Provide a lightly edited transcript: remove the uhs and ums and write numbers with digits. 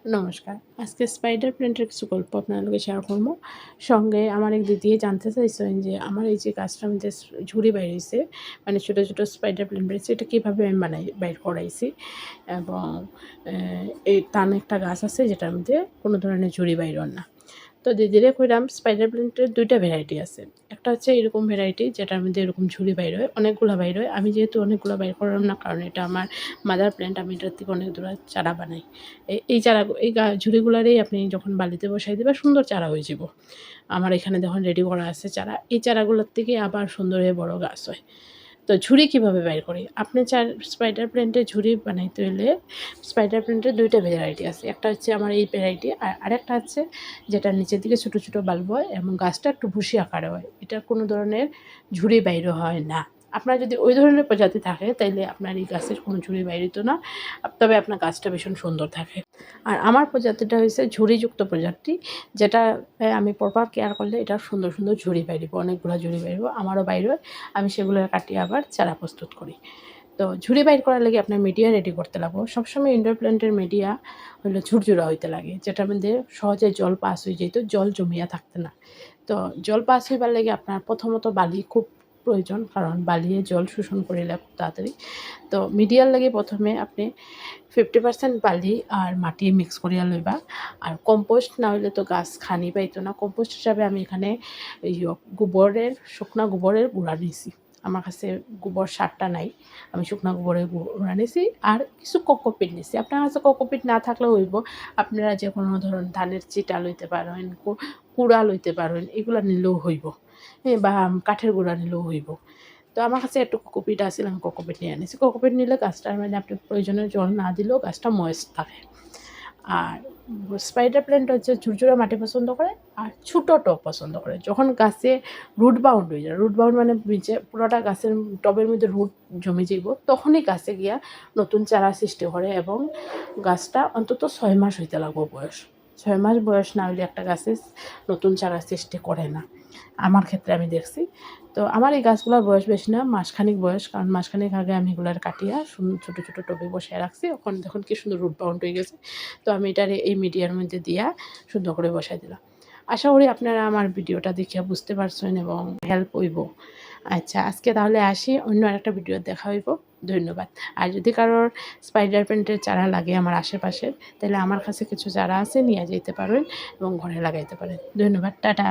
নমস্কার। আজকে স্পাইডার প্ল্যান্টের কিছু গল্প আপনার লগে শেয়ার করবো। সঙ্গে আমার এক দিদি জানতে চাইছেন যে আমার এই যে গাছটার মধ্যে ঝুরি বাইর হইছে, মানে ছোটো, ছোটো স্পাইডার প্ল্যান্ট বেরিয়েছে, এটা কীভাবে আমি বাইর করাইছি এবং এই টান একটা গাছ আছে যেটার মধ্যে কোনো ধরনের ঝুরি বাইর হন না। তো দিদিরে কইলাম স্পাইডার প্ল্যান্টের ২ টা ভ্যারাইটি আছে। একটা হচ্ছে এরকম ভ্যারাইটি যেটার মধ্যে এরকম ঝুরি বাইর হয়, অনেকগুলা বাইর হয়। আমি যেহেতু অনেকগুলা বাইর করলাম না, কারণ এটা আমার মাদার প্ল্যান্ট, আমি এটার থেকে অনেকগুলা চারা বানাই। এই ঝুড়িগুলারেই আপনি যখন বালিতে বসাই দিবেন সুন্দর চারা হয়ে যাব। আমার এখানে দেখুন রেডি করা আছে চারা। এই চারাগুলোর থেকে আবার সুন্দর হয়ে বড় গাছ হয়। তো ঝুড়ি কীভাবে বাইর করি? আপনি স্পাইডার প্ল্যান্টের ঝুড়ি বানাইতে হইলে স্পাইডার প্ল্যান্টের ২ টা ভ্যারাইটি আছে। একটা হচ্ছে আমার এই ভ্যারাইটি, আর আরেকটা হচ্ছে যেটা নিচের দিকে ছোটো, ছোটো বাল্ব হয় এবং গাছটা একটু ভুসি আকারে হয়। এটার কোনো ধরনের ঝুড়ি বাইর হয় না। আপনার যদি ওই ধরনের প্রজাতি থাকে তাইলে আপনার এই গাছের কোনো ঝুড়ি বাইর হইতো না। তবে আপনার গাছটা ভীষণ সুন্দর থাকে। আর আমার প্রজাতিটা হইছে ঝুড়িযুক্ত প্রজাতি, যেটা আমি প্রপার কেয়ার করলে এটা সুন্দর, সুন্দর ঝুড়ি বাইরিব, অনেকগুলা ঝুড়ি বাইরিব। আমারও বাইর হয়। আমি সেগুলো কাটিয়ে আবার চারা প্রস্তুত করি। তো ঝুড়ি বাইর করার লাগে আপনার মিডিয়া রেডি করতে লাগবো। সবসময় ইনডোর প্ল্যান্টের মিডিয়া হইলো ঝুরঝুরা হইতে লাগে, যেটার মধ্যে সহজে জল পাস হয়ে যেত, জল জমিয়া থাকতে না। তো জল পাস হইবার লাগে আপনার প্রথমত বালি খুব প্রয়োজন, কারণ বালিয়ে জল শোষণ করিলে খুব তাড়াতাড়ি। তো মিডিয়ার লাগে প্রথমে আপনি 50% বালি আর মাটি মিক্স করিয়া লইবা। আর কম্পোস্ট না হইলে তো গাছ খানি পাইতো না। কম্পোস্ট হিসাবে আমি এখানে শুকনা গোবরের গুঁড়া নিছি। আমার কাছে গোবর সারটা নাই, আমি শুকনা গোবরের গুঁড়া নিছি আর কিছু কোকোপিট নিছি। আপনার কাছে কোকোপিট না থাকলেও হইব। আপনারা যে কোনো ধরুন ধানের চিটা লইতে পারেন, কুড়া লইতে পারেন, এগুলা নিলেও হইব, বা কাঠের গুঁড়া নিলেও হইব। তো আমার কাছে একটু কোকোপিট আছিল, আমি কোকোপিট নিয়ে আনিছি। কোকোপিট নিলে গাছটার মানে আপনি প্রয়োজনীয় জল না দিলেও গাছটা ময়েস্ট থাকে। আর স্পাইডার প্ল্যান্ট হচ্ছে ঝুরঝুরা মাটি পছন্দ করে আর ছোটো টব পছন্দ করে। যখন গাছে রুট বাউন্ড হয়ে যায়, রুট বাউন্ড মানে নিচে পুরোটা গাছের টবের মধ্যে রুট জমে যাইব, তখনই গাছে গিয়া নতুন চারা সৃষ্টি করে এবং গাছটা অন্তত ৬ মাস হইতে লাগবে বয়স। ৬ মাস বয়স না হলে একটা গাছে নতুন চারা সৃষ্টি করে না, আমার ক্ষেত্রে আমি দেখছি। তো আমার এই গাছগুলোর বয়স বেশি না, মাসখানিক বয়স, কারণ মাসখানিক আগে আমি এগুলার কাটিয়া ছোটো ছোটো টবে বসায় রাখছি। এখন দেখুন কি সুন্দর রুট বাউন্ড হয়ে গেছে। তো আমি এটারে এই মিডিয়ার মধ্যে দিয়া সুন্দর করে বসাই দিলাম। আশা করি আপনারা আমার ভিডিওটা দেখিয়া বুঝতে পারছেন এবং হেল্প হইব। আচ্ছা, আজকে তাহলে আসি, অন্য আরেকটা ভিডিও দেখা হইব। ধন্যবাদ। আর যদি কারোর স্পাইডার প্ল্যান্টের চারা লাগে আমার আশেপাশে, তাহলে আমার কাছে কিছু চারা আছে, নিয়ে যেতে পারেন এবং ঘরে লাগাইতে পারেন। ধন্যবাদ, টাটা।